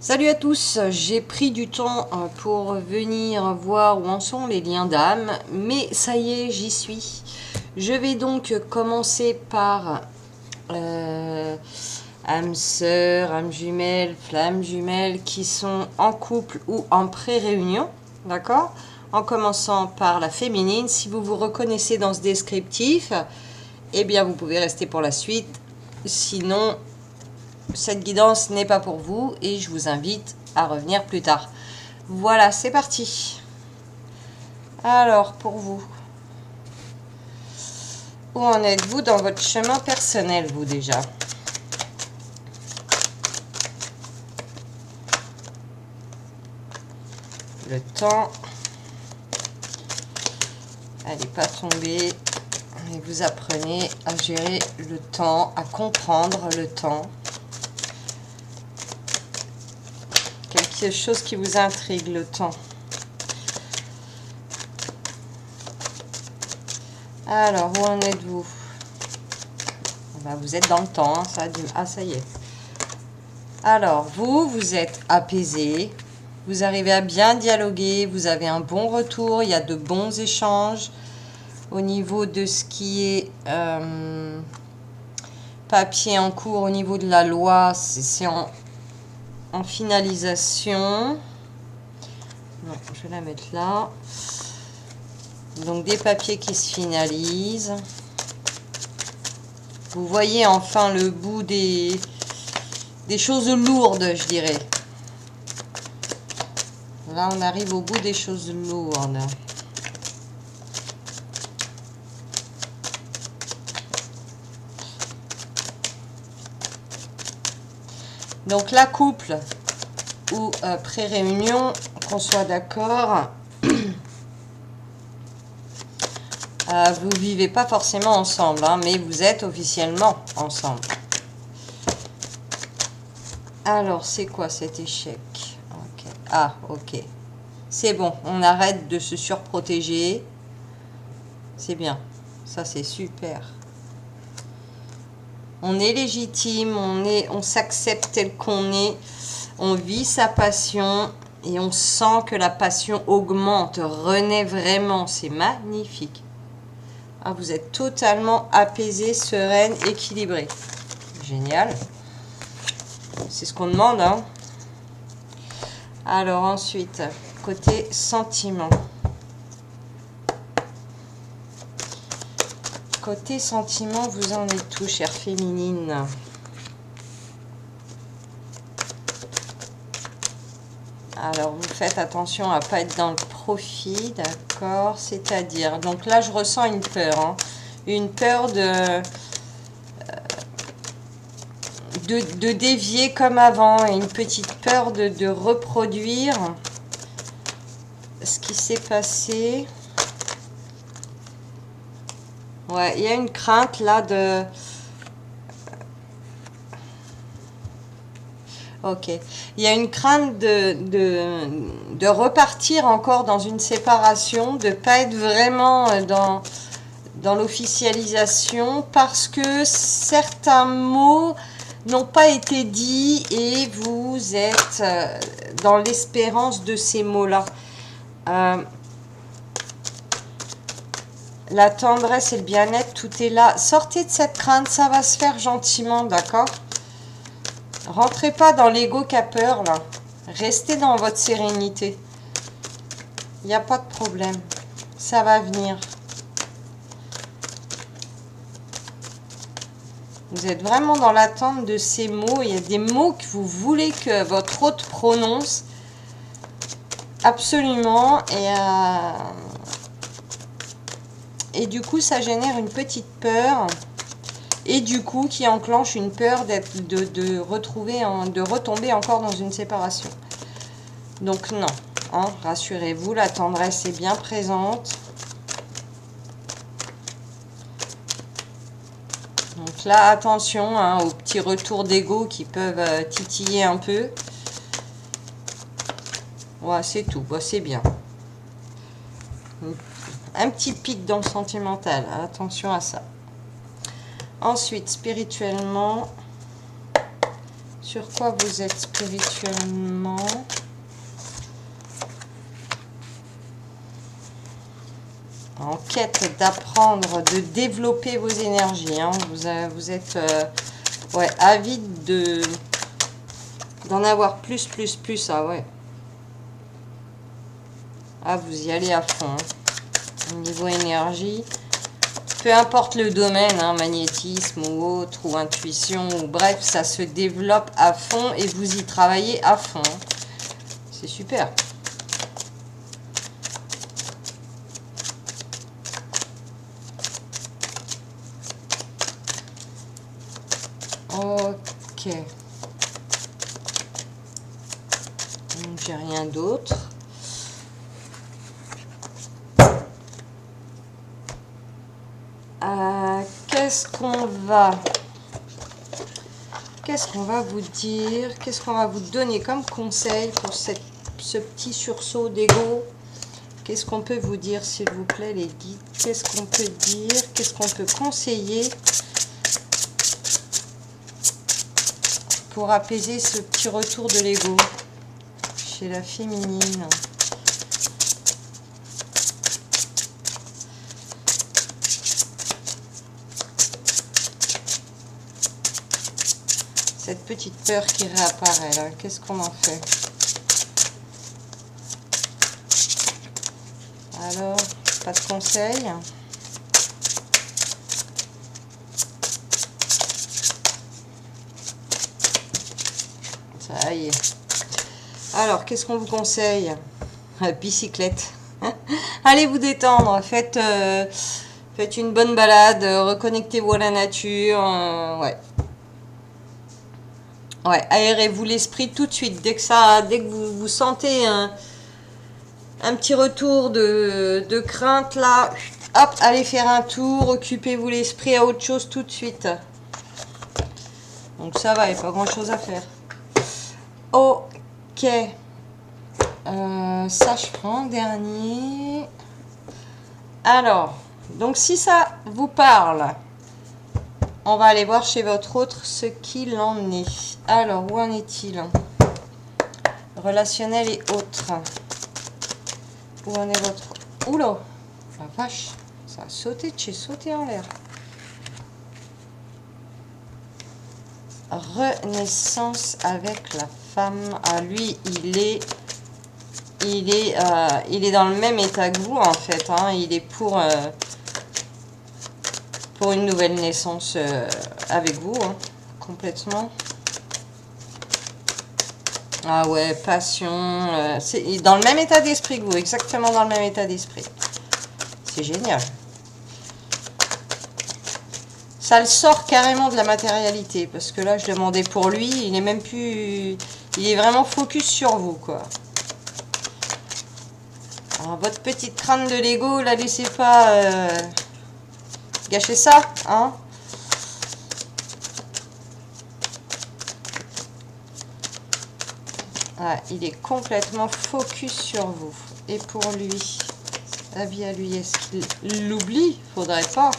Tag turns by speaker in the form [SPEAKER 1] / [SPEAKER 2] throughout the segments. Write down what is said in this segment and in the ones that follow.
[SPEAKER 1] Salut à tous, j'ai pris du temps pour venir voir où en sont les liens d'âme, mais ça y est, j'y suis. Je vais donc commencer par âme sœur, âme jumelle, flamme jumelle qui sont en couple ou en pré-réunion, d'accord? En commençant par la féminine, si vous vous reconnaissez dans ce descriptif, eh bien vous pouvez rester pour la suite, sinon cette guidance n'est pas pour vous et je vous invite à revenir plus tard. Voilà, c'est parti. Alors, pour vous, où en êtes-vous dans votre chemin personnel, vous déjà? Le temps. Elle n'est pas tombée. Et vous apprenez à gérer le temps, à comprendre le temps. Quelque chose qui vous intrigue, le temps. Alors, où en êtes-vous? Vous êtes dans le temps, hein, ça a dû... Ah, ça y est. Alors, vous êtes apaisé, vous arrivez à bien dialoguer, vous avez un bon retour, il y a de bons échanges. Au niveau de ce qui est papier en cours, au niveau de la loi, c'est en finalisation. Non, je vais la mettre là. Donc, des papiers qui se finalisent. Vous voyez enfin le bout des choses lourdes, je dirais. Là, on arrive au bout des choses lourdes. Donc, la couple ou pré-réunion, qu'on soit d'accord, vous ne vivez pas forcément ensemble, hein, mais vous êtes officiellement ensemble. Alors, c'est quoi cet échec? Okay. Ah, ok. C'est bon, on arrête de se surprotéger. C'est bien, ça c'est super. On est légitime, on s'accepte tel qu'on est, on vit sa passion et on sent que la passion augmente, renaît vraiment, c'est magnifique. Ah, vous êtes totalement apaisé, sereine, équilibré. Génial. C'est ce qu'on demande, hein. Alors ensuite, côté sentiment. Côté sentiment, vous en êtes tout, chère féminine? Alors, vous faites attention à ne pas être dans le profit, d'accord? C'est-à-dire, donc là, je ressens une peur, hein. Une peur de dévier comme avant, et une petite peur de reproduire ce qui s'est passé. Ouais, il y a une crainte là de... Ok. Il y a une crainte de repartir encore dans une séparation, de ne pas être vraiment dans l'officialisation parce que certains mots n'ont pas été dits et vous êtes dans l'espérance de ces mots-là. La tendresse et le bien-être, tout est là. Sortez de cette crainte, ça va se faire gentiment, d'accord? Rentrez pas dans l'ego qui a peur, là. Restez dans votre sérénité. Il n'y a pas de problème. Ça va venir. Vous êtes vraiment dans l'attente de ces mots. Il y a des mots que vous voulez que votre hôte prononce. Absolument. Et du coup, ça génère une petite peur. Et du coup, qui enclenche une peur de retomber encore dans une séparation. Donc non, hein, rassurez-vous, la tendresse est bien présente. Donc là, attention hein, aux petits retours d'ego qui peuvent titiller un peu. Ouais, c'est tout, ouais, c'est bien. Un petit pic dans le sentimental, attention à ça. Ensuite, spirituellement, Sur quoi vous êtes spirituellement? En quête d'apprendre, de développer vos énergies. Hein. Vous êtes ouais, avide d'en avoir plus. Ah ouais. Ah, vous y allez à fond. Hein. Au niveau énergie. Peu importe le domaine, hein, magnétisme ou autre, ou intuition, ou bref, ça se développe à fond et vous y travaillez à fond. Hein. C'est super. Ok. J'ai rien d'autre. Qu'est-ce qu'on va vous dire? Qu'est-ce qu'on va vous donner comme conseil pour ce petit sursaut d'ego? Qu'est-ce qu'on peut vous dire, s'il vous plaît, les guides? Qu'est-ce qu'on peut dire? Qu'est-ce qu'on peut conseiller pour apaiser ce petit retour de l'ego chez la féminine? Cette petite peur qui réapparaît là, qu'est-ce qu'on en fait? Alors, pas de conseils? Ça y est. Alors, qu'est-ce qu'on vous conseille? Bicyclette. Allez vous détendre, faites une bonne balade, reconnectez-vous à la nature, ouais. Ouais, aérez-vous l'esprit tout de suite. Dès que vous sentez un petit retour de crainte là, hop, allez faire un tour, occupez-vous l'esprit à autre chose tout de suite. Donc ça va, il n'y a pas grand chose à faire. Ok. Ça je prends en dernier. Alors, donc si ça vous parle, on va aller voir chez votre autre ce qu'il en est. Alors, où en est-il? Relationnel et autres. Où en est votre... Oula, la vache, ça a sauté, j'ai sauté en l'air. Renaissance avec la femme. Ah, lui, il est dans le même état que vous, en fait. Hein. Il est pour une nouvelle naissance avec vous, hein, complètement. Ah ouais, passion. C'est dans le même état d'esprit que vous, exactement dans le même état d'esprit. C'est génial. Ça le sort carrément de la matérialité, parce que là, je demandais pour lui, il est même plus... Il est vraiment focus sur vous, quoi. Alors, votre petite crâne de Lego, la laissez pas gâcher ça, hein. Ouais, il est complètement focus sur vous. Et pour lui, avis à lui, est-ce qu'il l'oublie? Faudrait pas.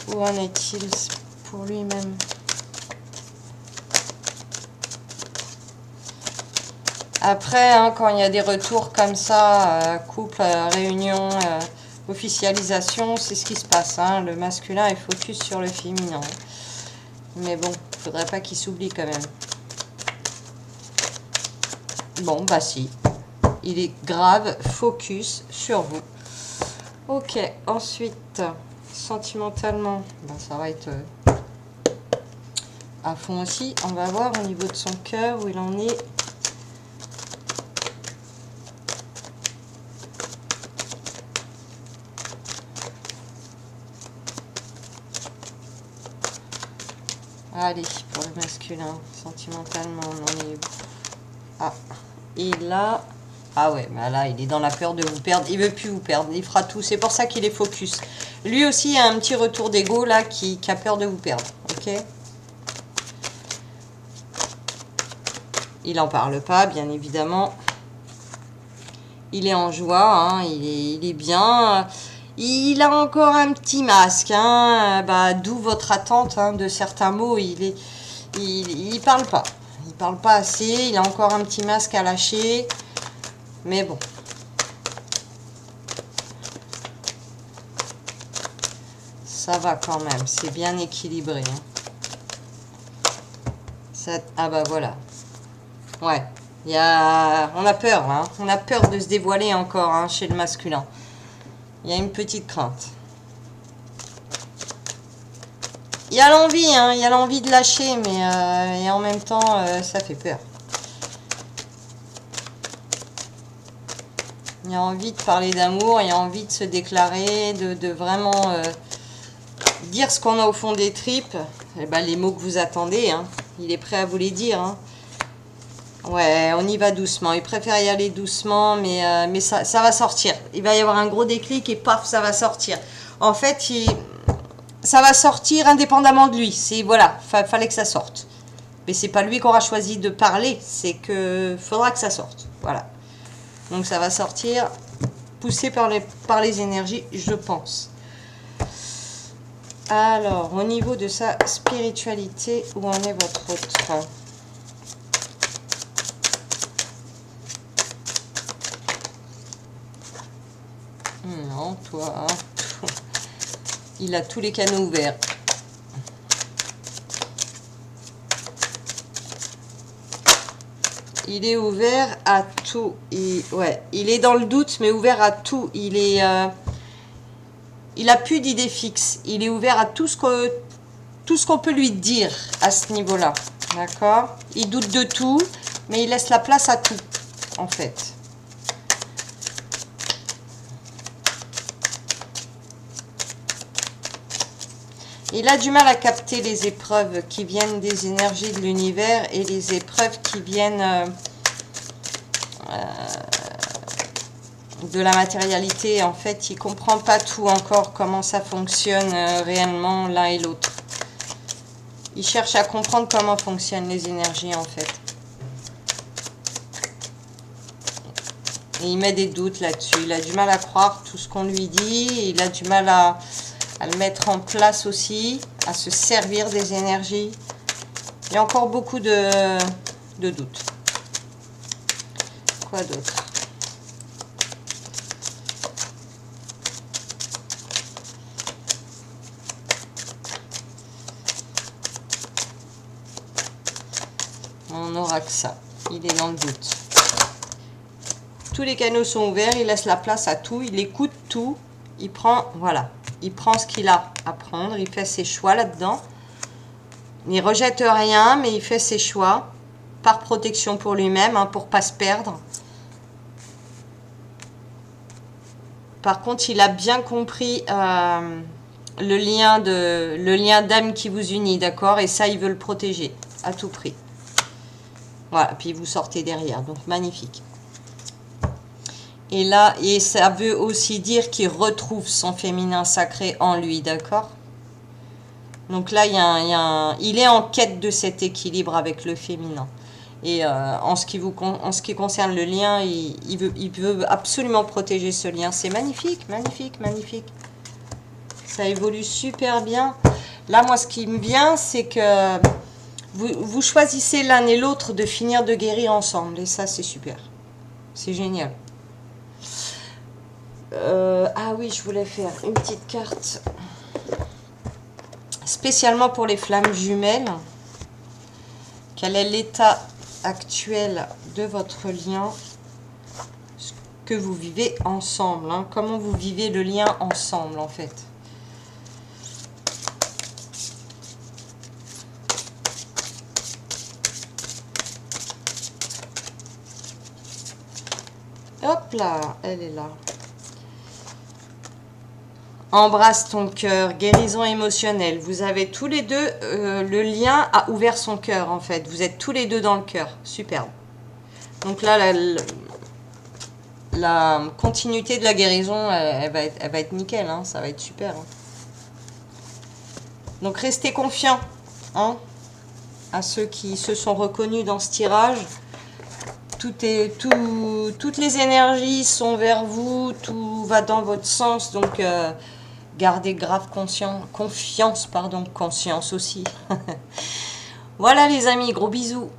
[SPEAKER 1] Où en est-il pour lui-même? Après, hein, quand il y a des retours comme ça, couple, réunion, officialisation, c'est ce qui se passe. Hein. Le masculin est focus sur le féminin. Mais bon, faudrait pas qu'il s'oublie quand même. Bon, bah si. Il est grave focus sur vous. Ok, ensuite, sentimentalement, ben, ça va être à fond aussi. On va voir au niveau de son cœur où il en est. Allez, pour le masculin, sentimentalement, on en est où? Ah, et là... Ah ouais, bah là, il est dans la peur de vous perdre. Il veut plus vous perdre. Il fera tout. C'est pour ça qu'il est focus. Lui aussi a un petit retour d'ego, là, qui a peur de vous perdre. Ok? Il n'en parle pas, bien évidemment. Il est en joie, hein, il est bien. Il a encore un petit masque, hein, bah, d'où votre attente hein, de certains mots. Il il parle pas. Il parle pas assez. Il a encore un petit masque à lâcher. Mais bon. Ça va quand même. C'est bien équilibré. Hein. Ça, ah bah voilà. Ouais. On a peur. Hein. On a peur de se dévoiler encore hein, chez le masculin. Il y a une petite crainte. Il y a l'envie, hein, il y a l'envie de lâcher, mais et en même temps, ça fait peur. Il y a envie de parler d'amour, il y a envie de se déclarer, de vraiment dire ce qu'on a au fond des tripes. Et ben, les mots que vous attendez, hein, il est prêt à vous les dire. Hein. Ouais, on y va doucement. Il préfère y aller doucement, mais ça va sortir. Il va y avoir un gros déclic et paf, ça va sortir. En fait, ça va sortir indépendamment de lui. C'est voilà, fallait que ça sorte. Mais c'est pas lui qui aura choisi de parler, c'est que faudra que ça sorte. Voilà. Donc ça va sortir, poussé par les énergies, je pense. Alors, au niveau de sa spiritualité, où en est votre autre? Non, toi. Il a tous les canaux ouverts. Il est ouvert à tout. Ouais, il est dans le doute, mais ouvert à tout. Il a plus d'idées fixes. Il est ouvert à tout ce qu'on peut lui dire à ce niveau-là. D'accord? Il doute de tout, mais il laisse la place à tout, en fait. Il a du mal à capter les épreuves qui viennent des énergies de l'univers et les épreuves qui viennent de la matérialité. En fait, il ne comprend pas tout encore, comment ça fonctionne réellement l'un et l'autre. Il cherche à comprendre comment fonctionnent les énergies, en fait. Et il met des doutes là-dessus. Il a du mal à croire tout ce qu'on lui dit. Il a du mal à le mettre en place aussi, à se servir des énergies. Il y a encore beaucoup de doutes. Quoi d'autre? On n'aura que ça. Il est dans le doute. Tous les canaux sont ouverts, il laisse la place à tout, il écoute tout, il prend, voilà. Il prend ce qu'il a à prendre, il fait ses choix là-dedans. Il ne rejette rien, mais il fait ses choix par protection pour lui-même, hein, pour ne pas se perdre. Par contre, il a bien compris le lien d'âme qui vous unit, d'accord? Et ça, il veut le protéger à tout prix. Voilà, puis vous sortez derrière, donc magnifique. Et là, et ça veut aussi dire qu'il retrouve son féminin sacré en lui, d'accord? Donc là, il est en quête de cet équilibre avec le féminin. Et en ce qui concerne le lien, il veut absolument protéger ce lien. C'est magnifique, magnifique, magnifique. Ça évolue super bien. Là, moi, ce qui me vient, c'est que vous choisissez l'un et l'autre de finir de guérir ensemble. Et ça, c'est super. C'est génial. Ah oui, je voulais faire une petite carte spécialement pour les flammes jumelles. Quel est l'état actuel de votre lien, ce que vous vivez ensemble, hein, comment vous vivez le lien ensemble en fait. Hop là, elle est là. Embrasse ton cœur, guérison émotionnelle. Vous avez tous les deux, le lien a ouvert son cœur en fait. Vous êtes tous les deux dans le cœur. Superbe. Donc là, la continuité de la guérison, elle va être nickel. Hein, ça va être super. Hein. Donc restez confiants hein, à ceux qui se sont reconnus dans ce tirage. Toutes les énergies sont vers vous, tout va dans votre sens. Donc gardez grave conscience aussi. Voilà les amis, gros bisous.